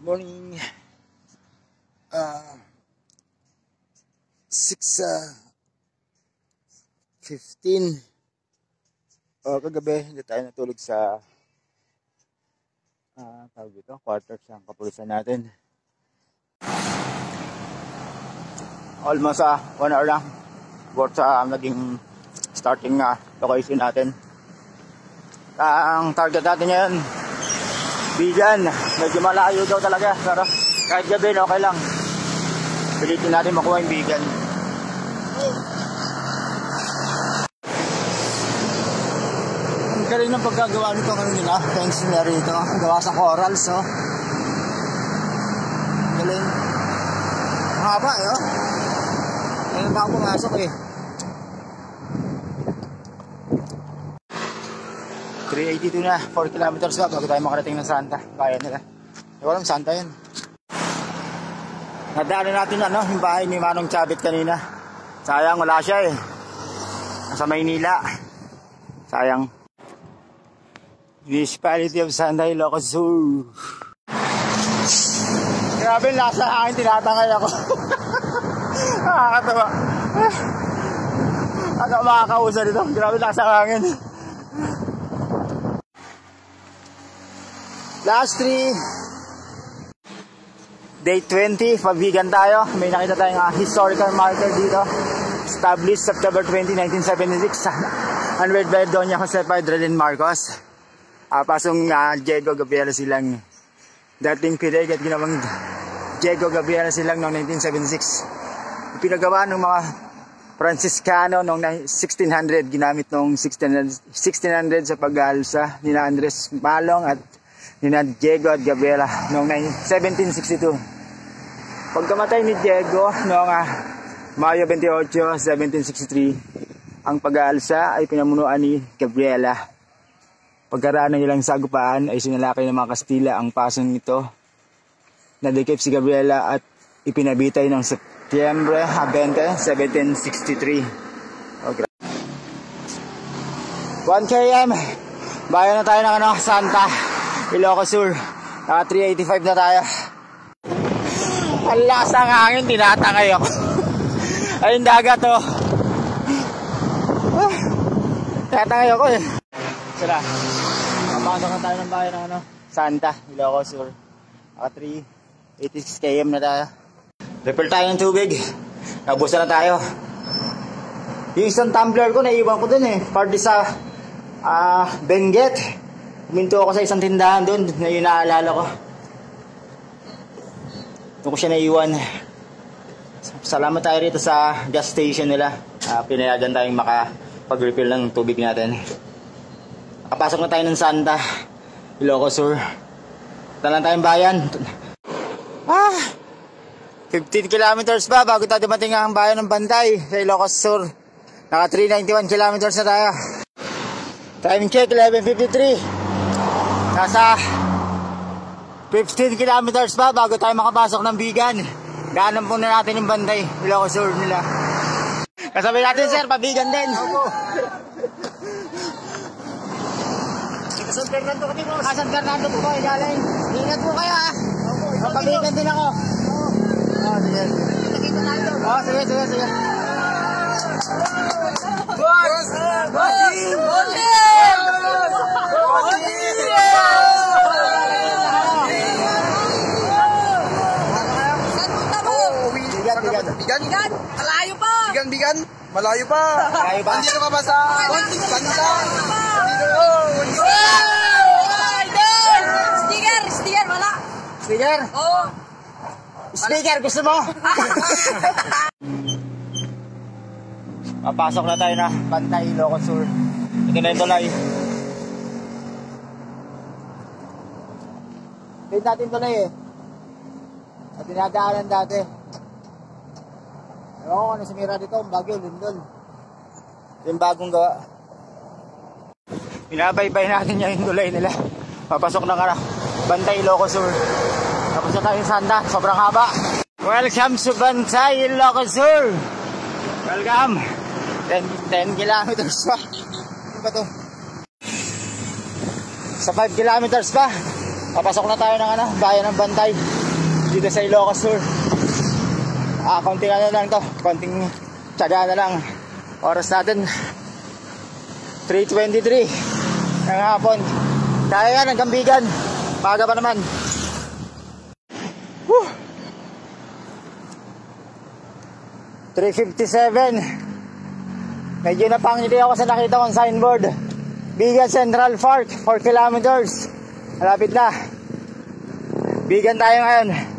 morning. 6:15. Kagabi hindi tayo natulog sa tawag dito, quarters ng kapulisan natin. Almost 1 hour lang worth sa naging starting location natin. Ang target natin ngayon, Bigan. Medyo malayo daw talaga, pero kahit gabi okay lang. Pilitin natin makuha yung Bigan. Ang galing ng pagkagawa nito kanina, thanks na rito. Gawa sa corals, oh. Galing. Mahaba, oh. Ngayon ba ako pumasok, eh. 382 na, 4 kilometers bago tayo makarating ng Santa. Kaya nila. Walang Santa yan. Nadaanan natin yung bahay ni Manong Chabit kanina. Sayang, wala siya eh. Nasa Maynila. Sayang. Municipality of Santa Ilocos Sur. Grabe, lasa akin, tinatangay ako. Nakakatawa. Ano makakausa dito? Grabe, lasa akin. Last 3. Day 20, Pabigan tayo. May nakita tayong historical marker dito. Established September 20, 1976. Unread by Doña Josefa Adrelin Marcos. Pasong Diego Gabriela Silang. Dating pilig at ginawang Diego Gabriela Silang noong 1976. Pinagawa ng mga Franciscano noong 1600. Ginamit noong 1600 sa pag-aalsa ni Andres Malong at ni Diego at Gabriela noong 1762. Pagkamatay ni Diego noong Mayo 28, 1763, ang pag-aalsa ay pinamunuan ni Gabriela. Pagkaraan ng ilang sagupaan ay sinalakay ng mga Kastila ang pasong ito. Nadikip si Gabriela at ipinabitay noong Setyembre 20, 1763. 1 km, bayan na tayo ng Santa Ilocos Sur. 385 na tayo. Ang lasa ng hangin, tinatangay ako. Ayun dagat, oh. Tinatangay ako eh. Sira, kapasok na tayo ng bayan ng Santa Ilocos Sur. 386 km na tayo. Refill tayo ng tubig. Nabusan na tayo. Yung isang tumbler ko, naiwan ko dun eh. Party sa Benguet. Huminto ako sa isang tindahan doon na yun naalala ko. Doon ko siya naiwan. Salamat tayo rito sa gas station nila. Pinayagan tayong makapag-refill ng tubig natin. Nakapasok na tayo ng Santa Ilocos Sur. Talan tayong bayan. 15 kilometers pa bago tayo dumating ang bayan ng Banday sa Ilocos Sur. Naka 391 kilometers na tayo. Time check 11:53. Nasa 15 kilometers pa bago tayo makapasok ng Bigan. Daanan po na natin yung Banday, Ilocos Sur nila. Kasabay natin sir, Pabigan din. San Fernando kami po. San Fernando po kayo galing. Ingat po kayo ha. Pabigan din ako. Sige. Nakita tayo. Sige. Boss! Bigan? Malayo pa! Bigan? Malayo pa! Andito ka ba sa Santa? Sticker! Wala! Sticker? Oo! Sticker, gusto mo? Papasok na tayo na Banday, Ilocos Sur. Ito na yung tulay. Pwede natin tulay eh. At dinadaanan dati. Ewan ko ano sumira dito, ang Baguio, Lindol. Ito yung bagong gawa. Pinabaybay natin yung tulay nila. Papasok na ka na Banday, Ilocos Sur. Tapos na tayo yung Santa, sobrang haba. Welcome to Banday, Ilocos Sur. Welcome. 10 kilometers pa. Ano ba to? Sa 5 kilometers pa. Papasok na tayo ng bayan ng Bantay dito sa Ilocos Sur. Konting lang to, konting tiyaga na lang. Oras natin 3:23 ng hapon. Kaya yan, hanggang Bigan. Maga pa naman. 3:57. Medyo napangiti ako sa nakita kong signboard. Bigan Central Park, 4 kilometers. Malapit na. Bigan tayo ngayon.